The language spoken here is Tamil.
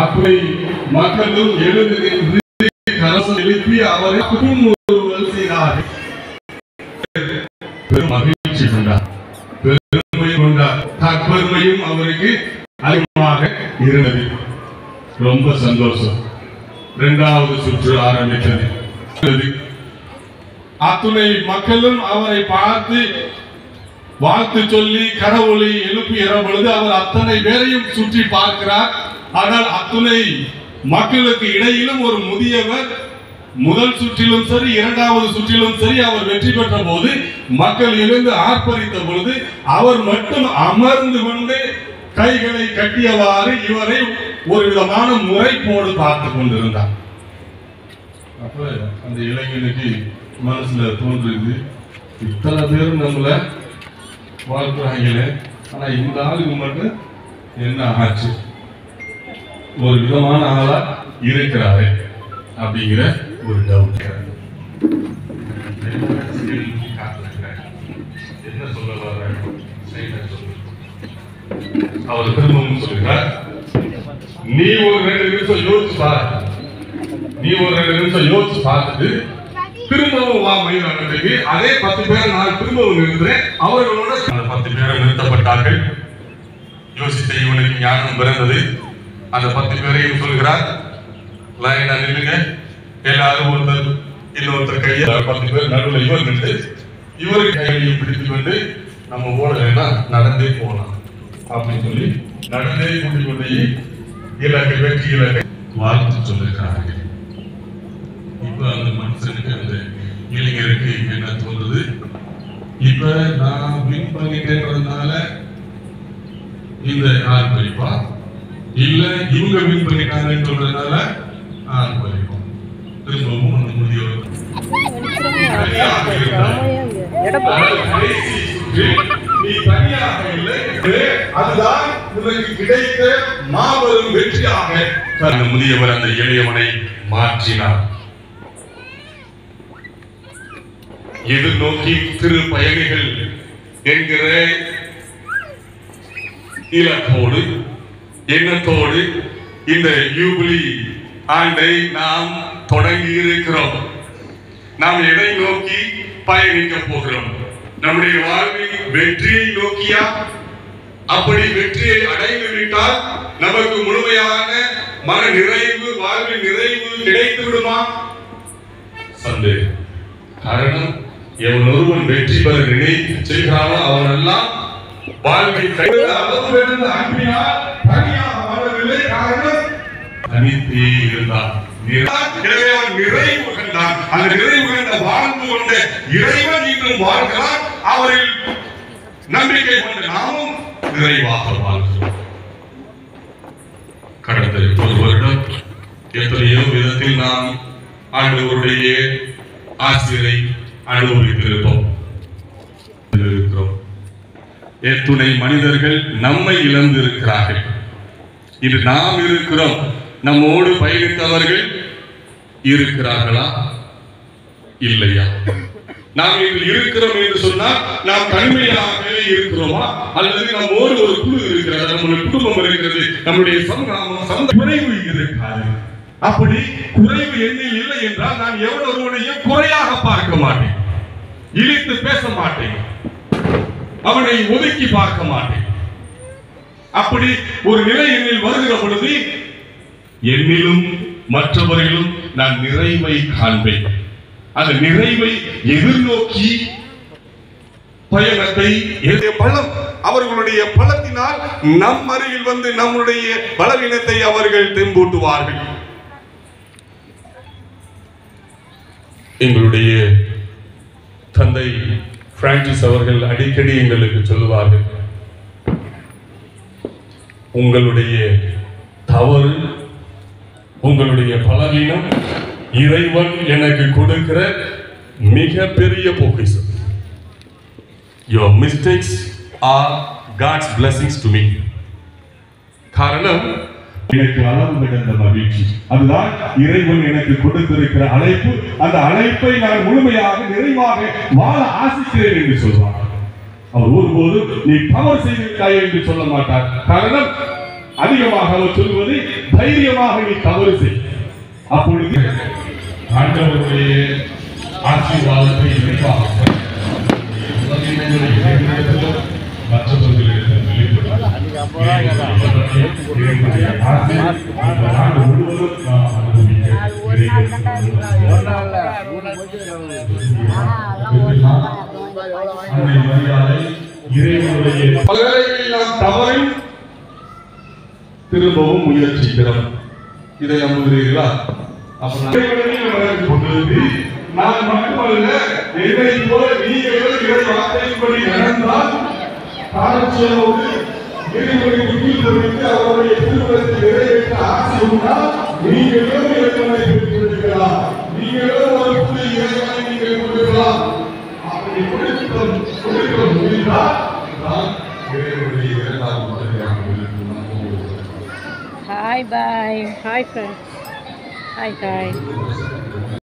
அத்துணை மக்களும் எழுந்து நின்று கரசம் எழுப்பி அவரை செய்தார்கள். பெரும் மகிழ்ச்சி கொண்டார், பெருமை கொண்டார். தற்பெருமையும் அவருக்கு அதிகமாக இருந்தது. ரொம்ப சந்தோஷம். இரண்டாவது சுற்று ஆரம்பித்தது. அத்துணை மக்களும் அவரை பார்த்து வாழ்த்து சொல்லி கடவுளை எழுப்புகிற பொழுது அவர் அத்தனை பேரையும் சுற்றி பார்க்கிறார். ஆனால் அத்துணை மக்களுக்கு இடையிலும் ஒரு முதியவர் முதல் சுற்றிலும் சரி இரண்டாவது சுற்றிலும் சரி அவர் வெற்றி பெற்ற போது மக்கள் எழுந்து ஆர்ப்பரித்த பொழுது அவர் மட்டும் அமர்ந்து கொண்டு கைகளை கட்டியவாறு இவரை ஒரு விதமான முறைப்போடு பார்த்து கொண்டிருந்தார். அப்ப அந்த இளைஞனுக்கு மனசுல தோன்றுது, இத்தனை பேரும் நம்மள வாழ்த்துறாங்களே, ஆனா இந்த ஆளுக்கு மட்டும் என்ன ஆச்சு, ஒரு விதமான ஆளா இருக்கிறாரு அப்படிங்கிற ஒரு டவுட். என்ன சொல்ல வர அவர் திரும்பவும் சொல்கிறார், நீ ஒரு 2 நிமிஷம் யோசிச்சு பாரு, நீ ஒரு 2 நிமிஷம் யோசிச்சு பார்த்துட்டு திரும்பவும் வா மைதானத்துக்கு. அதே 10 பேரை நான் திரும்பவும் நிறுத்துறேன். அவர்களோட 10 பேரை நிறுத்தப்பட்டார்கள். யோசித்த இவனுக்கு ஞானம் பிறந்தது. அந்த 10 பேரையும் சொல்கிறார், லைனா நில்லுங்க, எல்லாரும் ஒருத்தர் இன்னொருத்தர் கையை 10 பேர் நடுவில் இவர் நின்று இவருக்கு கையையும் பிடித்து கொண்டு நம்ம ஓடலைன்னா நடந்தே போகலாம் அப்படின்னு சொல்லி நடந்தே கூட்டிக் கொண்டு இலக்கை வெற்றி இலக்கை வாழ்த்து சொல்லிருக்கிறார்கள். இப்ப அந்த மனுஷனுக்கு அந்த இளைஞருக்கு என்ன தோன்றுது, இப்ப நான் வின் பண்ணிட்டேன்றதுனால இந்த ஆர்ப்பரிப்பா, இல்ல இவங்க வின் பண்ணிட்டாங்கன்னு சொல்றதுனால ஆர்ப்பரிப்பா. திரும்பவும் அந்த முதியவர் நீ தனியாக இல்லை, அதுதான் உனக்கு கிடைத்த மாபெரும் வெற்றியாக அந்த முதியவர் அந்த இளையவனை மாற்றினார். எதிர்நோக்கி திரு பயணிகள் என்கிற இலக்கோடு எண்ணத்தோடு இந்த யூபிலி ஆண்டை நாம் தொடங்கி இருக்கிறோம். நாம் எதை நோக்கி பயணிக்க போகிறோம்? நம்முடைய வாழ்வில் வெற்றியை நோக்கியா? அப்படி வெற்றியை அடைந்து விட்டால் நமக்கு முழுமையான மன நிறைவு, வாழ்வில் நிறைவு கிடைத்து விடுமா? சந்தேகம். காரணம், எவன் ஒருவன் வெற்றி பெற நினைத்து செய்கிறானோ அவன் எல்லாம் வாழ்வில் அளவு அன்பினால் தனியாக வாழவில்லை. காரணம், தனித்தே இருந்தான். நிறைவு கண்டான். அந்த நிறைவு கண்ட வாழ்ந்து கொண்ட இறைவன் இன்றும் வாழ்கிறான். அவரில் நம்பிக்கை கொண்ட நாமும் நிறைவாக வாழ்கிறோம். கடந்த 1 வருடம் எத்தனையோ விதத்தில் நாம் ஆண்டவருடைய ஆசிரியரை அனுபவித்திருப்போம். எத்துணை மனிதர்கள் நம்மை இழந்து இருக்கிறார்கள். இது நாம் இருக்கிறோம். நம்மோடு பயணித்தவர்கள் இருக்கிறார்களா இல்லையா? நாம் இதில் இருக்கிறோம் என்று சொன்னால் நாம் தனிமையாக இருக்கிறோமா, அல்லது நம்மோடு ஒரு குழு இருக்கிறது, நம்முடைய குடும்பம் இருக்கிறது, நம்முடைய சமுதாயம் குறைவு இருக்காது. அப்படி குறைவு எண்ணில் இல்லை என்றால் நான் எவன் ஒருவனையும் குறையாக பார்க்க மாட்டேன், இழித்து பேச மாட்டேன், அவனை ஒதுக்கி பார்க்க மாட்டேன். அப்படி ஒரு நிலை எண்ணில் வருகிற பொழுது என்னிலும் மற்றவர்களும் நான் நிறைவை காண்பேன். அந்த நிறைவை எதிர்நோக்கி பயணத்தை பலம் அவர்களுடைய பலத்தினால் நம் அருகில் வந்து நம்முடைய பலவீனத்தை அவர்கள் தெம்பூட்டுவார்கள். எங்களுடைய தந்தை பிரான்சிஸ் அவர்கள் அடிக்கடி எங்களுக்கு சொல்லுவார்கள், உங்களுடைய தவறு, உங்களுடைய பலவீனம் இறைவன் எனக்கு கொடுக்கிற மிகப்பெரிய பொக்கிஷம். Your mistakes are God's blessings to me. காரணம், எனக்கு அளவு கடந்த மகிழ்ச்சி, அதுதான் இறைவன் எனக்கு கொடுத்திருக்கிற அழைப்பு. அந்த அழைப்பை நான் முழுமையாக நிறைவாக வாழ ஆசிக்கிறேன் என்று சொல்வார். அவர் ஒருபோது நீ தவறு செய்திருக்காய் என்று சொல்ல மாட்டார். காரணம், அதிகமாக அவர் சொல்வது தைரியமாக நீ தவறு செய். அப்பொழுது ஆண்டவருடைய ஆசீர்வாதத்தை நிறைவாக மற்றவர்களிடம் தவறை திரும்பவும் முயற்சிக்கிறோம். இதை நம்புகிறீர்களா? நான் மட்டுமல்ல, என்னை போல நீங்களும் இறை வார்த்தையின்படி நடந்தால் காலச்சோடு இறைவனை உயிர்த்து அவருடைய திருமணத்தை நிறைவேற்ற ஆசை உண்டால் நீங்களும் இறைவனை பெற்றுக்கொள்ளலாம். நீங்களும் ஒரு புதிய இறைவனை நீங்கள் கொடுக்கலாம். அப்படி கொடுக்க முடிந்தால் நான் இறைவனுடைய இரண்டாம் முறையாக Hi, bye. Hi, friends. Hi, guys.